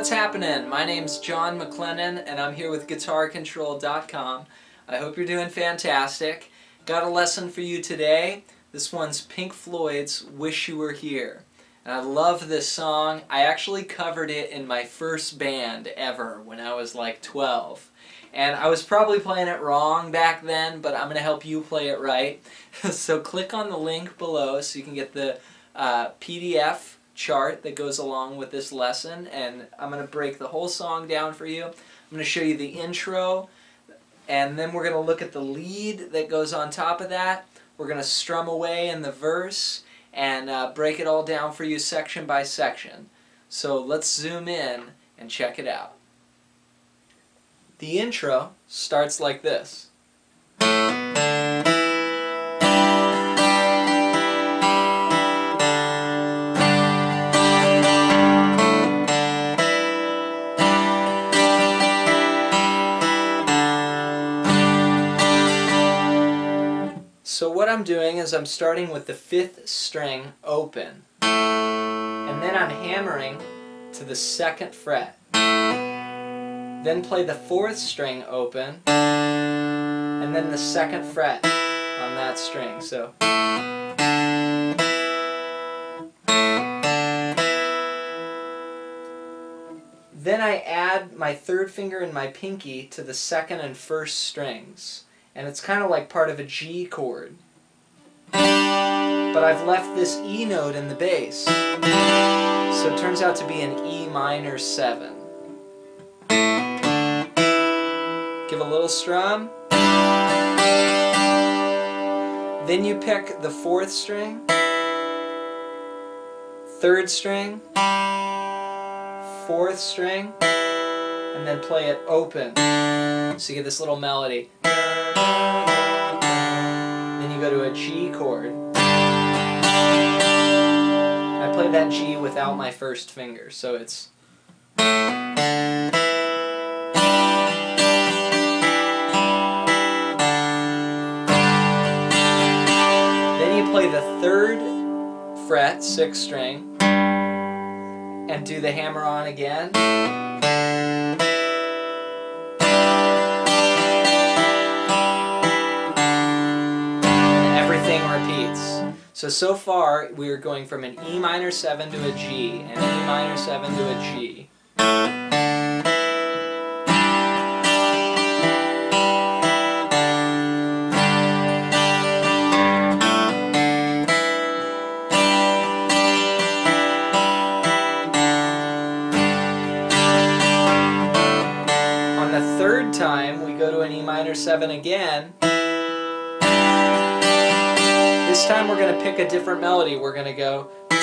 what's happening? My name's John McLennan and I'm here with GuitarControl.com. I hope you're doing fantastic. Got a lesson for you today. This one's Pink Floyd's Wish You Were Here. And I love this song. I actually covered it in my first band ever when I was like 12. And I was probably playing it wrong back then, but I'm going to help you play it right. So click on the link below so you can get the PDF chart that goes along with this lesson, and I'm going to break the whole song down for you. I'm going to show you the intro, and then we're going to look at the lead that goes on top of that. We're going to strum away in the verse and break it all down for you section by section. So let's zoom in and check it out. The intro starts like this. So what I'm doing is I'm starting with the 5th string open, and then I'm hammering to the 2nd fret. Then play the 4th string open, and then the 2nd fret on that string. So then I add my 3rd finger and my pinky to the 2nd and 1st strings. And it's kind of like part of a G chord. But I've left this E note in the bass. So it turns out to be an E minor 7. Give a little strum. Then you pick the 4th string, 3rd string, 4th string, and then play it open. So you get this little melody. Then you go to a G chord. I played that G without my 1st finger, so it's... Then you play the 3rd fret, 6th string, and do the hammer on again. Repeats. So far we are going from an E minor 7 to a G, and an E minor 7 to a G. On the 3rd time we go to an E minor 7 again. This time we're going to pick a different melody. We're going to go 2,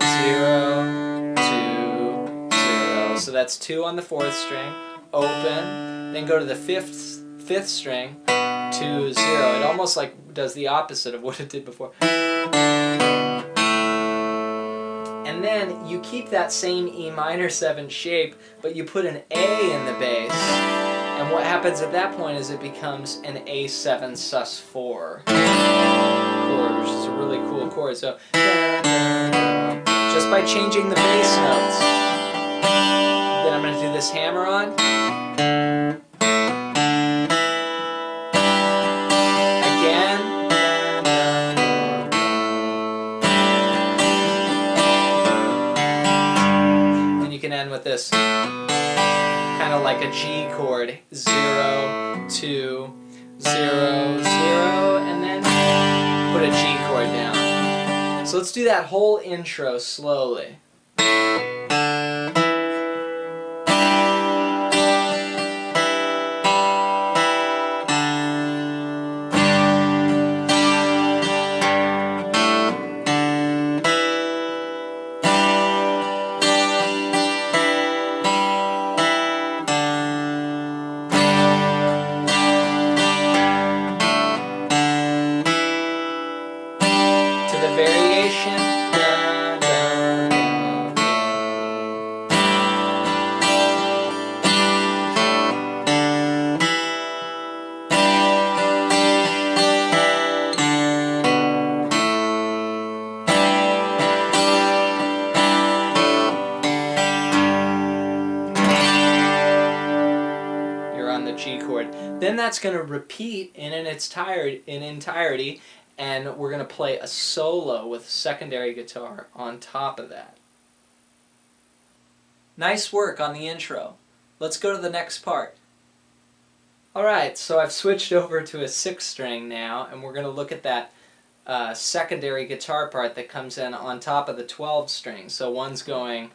0, 2, 0. So that's 2 on the 4th string, open, then go to the 5th string, 2, 0. It almost like does the opposite of what it did before. And then you keep that same E minor 7 shape, but you put an A in the bass. And what happens at that point is it becomes an A7 sus4 chord, which is a really cool chord. So just by changing the bass notes. Then I'm going to do this hammer on. Again. And you can end with this. Kind of like a G chord, 0, 2, 0, 0, and then put a G chord down. So let's do that whole intro slowly. Variation. Then that's going to repeat in entirety, and we're going to play a solo with secondary guitar on top of that. Nice work on the intro. Let's go to the next part. Alright, so I've switched over to a 6-string now, and we're going to look at that secondary guitar part that comes in on top of the 12 string. So one's going,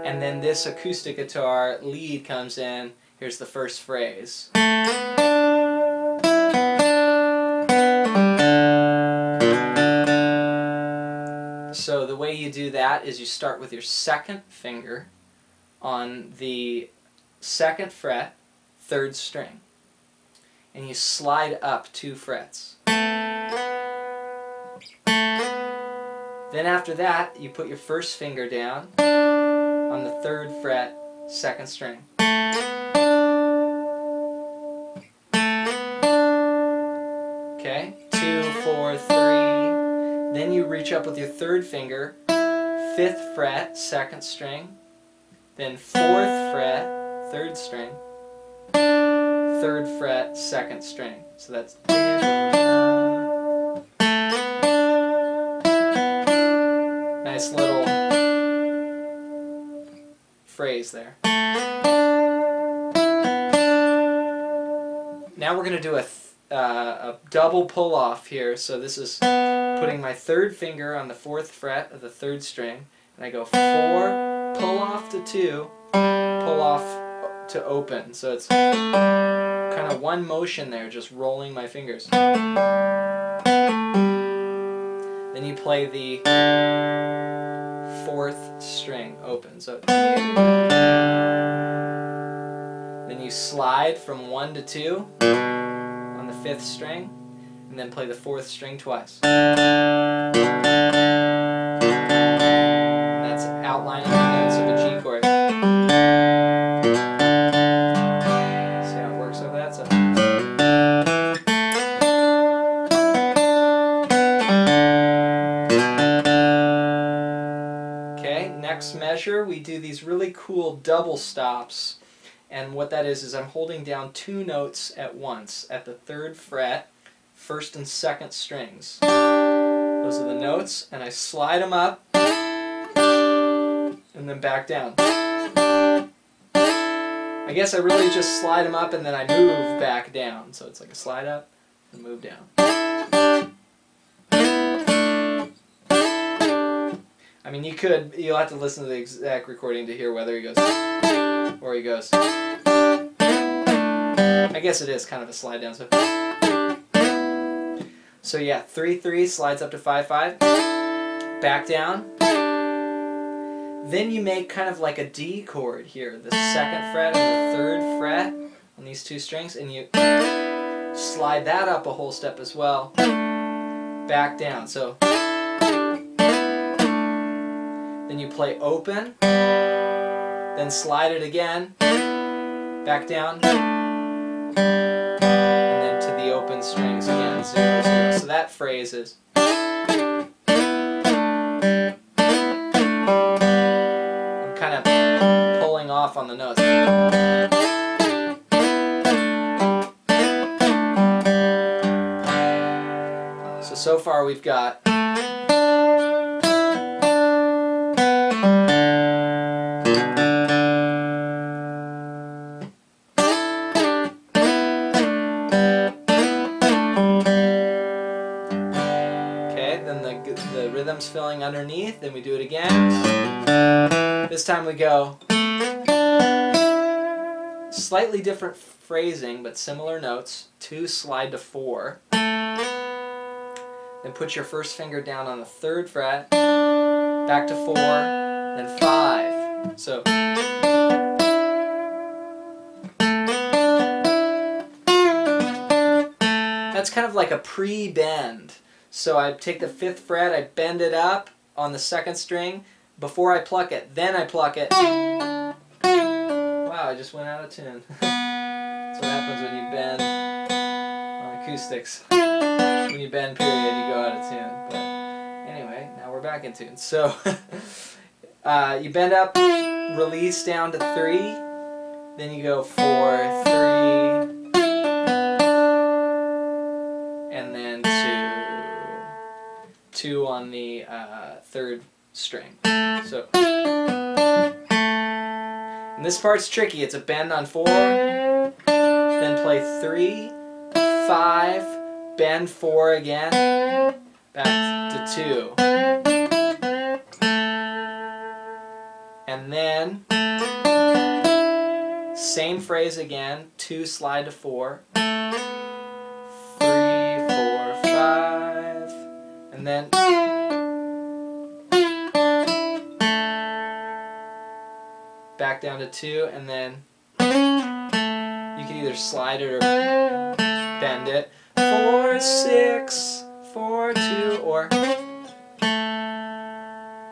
and then this acoustic guitar lead comes in. Here's the first phrase. So the way you do that is you start with your second finger on the 2nd fret, 3rd string, and you slide up 2 frets. Then after that, you put your first finger down on the 3rd fret, 2nd string. Okay, 2, 4, 3. Then you reach up with your 3rd finger, 5th fret, 2nd string. Then 4th fret, 3rd string. 3rd fret, 2nd string. So that's nice little phrase there. Now we're going to do a double pull-off here. So this is putting my 3rd finger on the 4th fret of the 3rd string, and I go 4, pull off to 2, pull off to open. So it's kind of one motion there, just rolling my fingers. Then you play the 4th string open. So then you slide from 1 to 2 on the 5th string, and then play the 4th string twice. That's outlining the notes of a G chord. See how it works over that? So. Okay, next measure, we do these really cool double stops. And what that is I'm holding down 2 notes at once at the 3rd fret, 1st and 2nd strings. Those are the notes, and I slide them up and then back down. I guess I really just slide them up and then I move back down. So it's like a slide up and move down. I mean, you'll have to listen to the exact recording to hear whether he goes or he goes. I guess it is kind of a slide down. So yeah, 3-3 slides up to 5-5, back down. Then you make kind of like a D chord here, the 2nd fret and the 3rd fret on these 2 strings, and you slide that up a whole step as well, back down. So then you play open, then slide it again, back down, and then to the open strings again, 0, 0. So that phrase is. I'm kind of pulling off on the notes. So far we've got. The rhythm's filling underneath, then we do it again. This time we go slightly different phrasing but similar notes. 2 slide to 4. Then put your first finger down on the 3rd fret, back to 4, then 5. So that's kind of like a pre-bend. So I take the 5th fret, I bend it up on the 2nd string before I pluck it. Then I pluck it. Wow, I just went out of tune. That's what happens when you bend on acoustics. When you bend, period, you go out of tune. But anyway, now we're back in tune. So you bend up, release down to 3, then you go 4, 3, and then 2. 2 on the 3rd string. So, and this part's tricky. It's a bend on 4, then play 3, 5, bend 4 again, back to 2. And then, same phrase again, 2 slide to 4, 3, 4, 5, and then back down to 2, and then you can either slide it or bend it. 4, 6, 4, 2, or,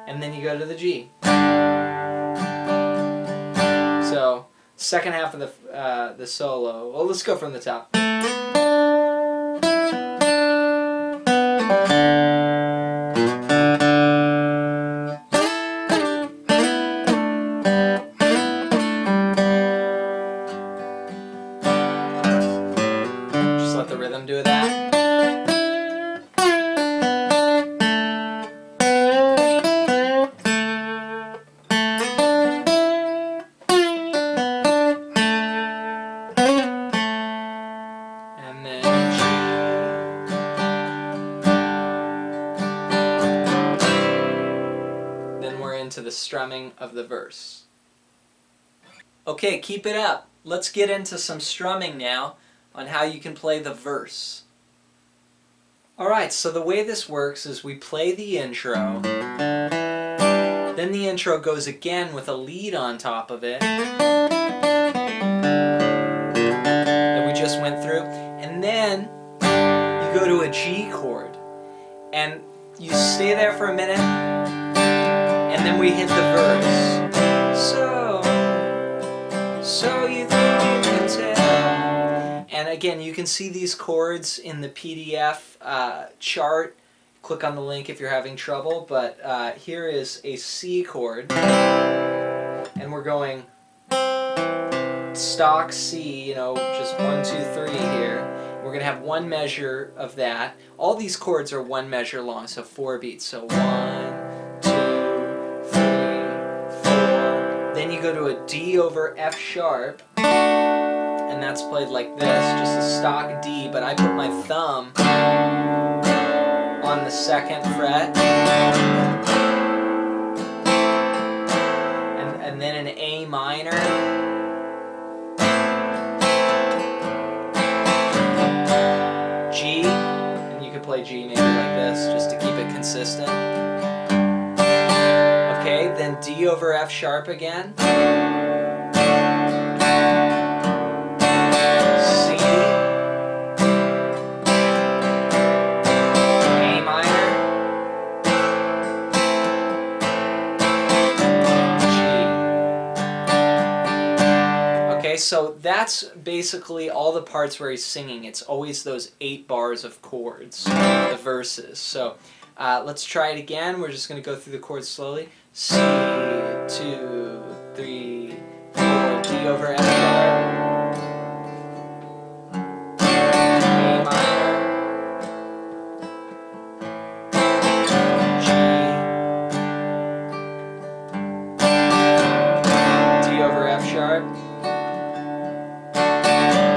and then you go to the G. So, second half of the solo. Well, let's go from the top. Just let the rhythm do that. To the strumming of the verse. Okay, keep it up. Let's get into some strumming now on how you can play the verse. Alright, so the way this works is we play the intro, then the intro goes again with a lead on top of it that we just went through, and then you go to a G chord and you stay there for a minute, and then we hit the verse. So you think you can tell. And again, you can see these chords in the PDF chart. Click on the link if you're having trouble. But here is a C chord. And we're going stock C, you know, just 1, 2, 3 here. We're going to have one measure of that. All these chords are one measure long, so 4 beats. So 1, 2, 3, 4. Then you go to a D over F sharp, and that's played like this, just a stock D, but I put my thumb on the 2nd fret, and then an A minor, G, and you could play G maybe like this, just to keep it consistent. Okay, then D over F sharp again. C, A minor, G. Okay, so that's basically all the parts where he's singing. It's always those 8 bars of chords, the verses. So let's try it again. We're just going to go through the chords slowly. C, 2, 3, 4, D over F sharp, A minor, G, D over F sharp,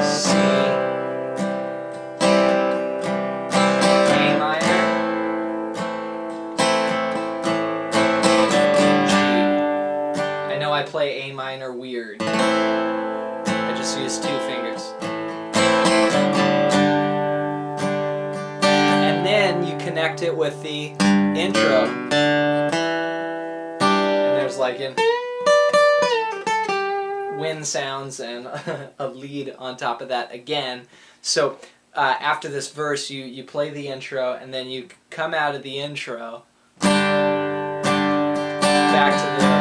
C, A minor, I play A minor weird. I just use 2 fingers. And then you connect it with the intro. And there's like wind sounds and a lead on top of that again. So after this verse you play the intro, and then you come out of the intro back to the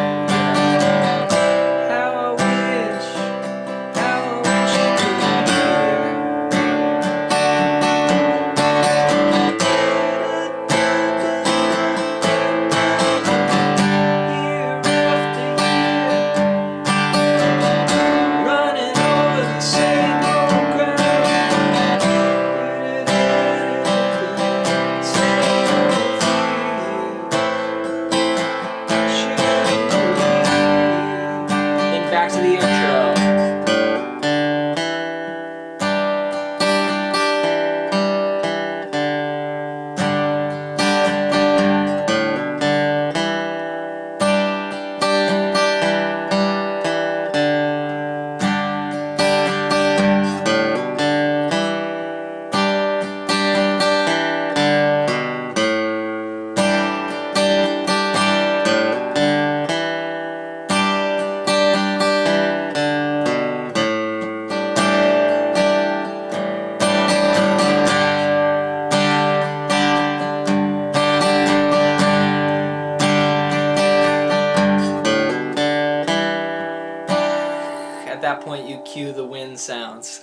point you cue the wind sounds.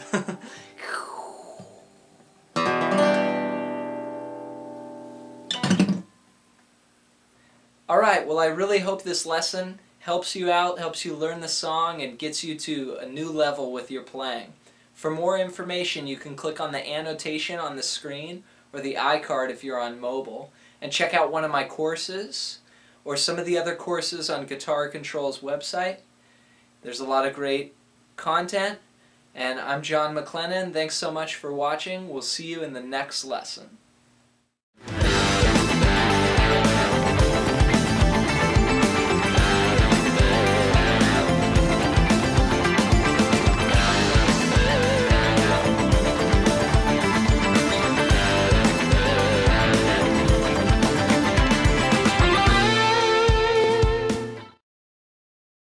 Alright, well I really hope this lesson helps you out, helps you learn the song, and gets you to a new level with your playing. For more information, you can click on the annotation on the screen or the iCard if you're on mobile, and check out one of my courses or some of the other courses on Guitar Control's website. There's a lot of great content, and I'm John McLennan. Thanks so much for watching. We'll see you in the next lesson.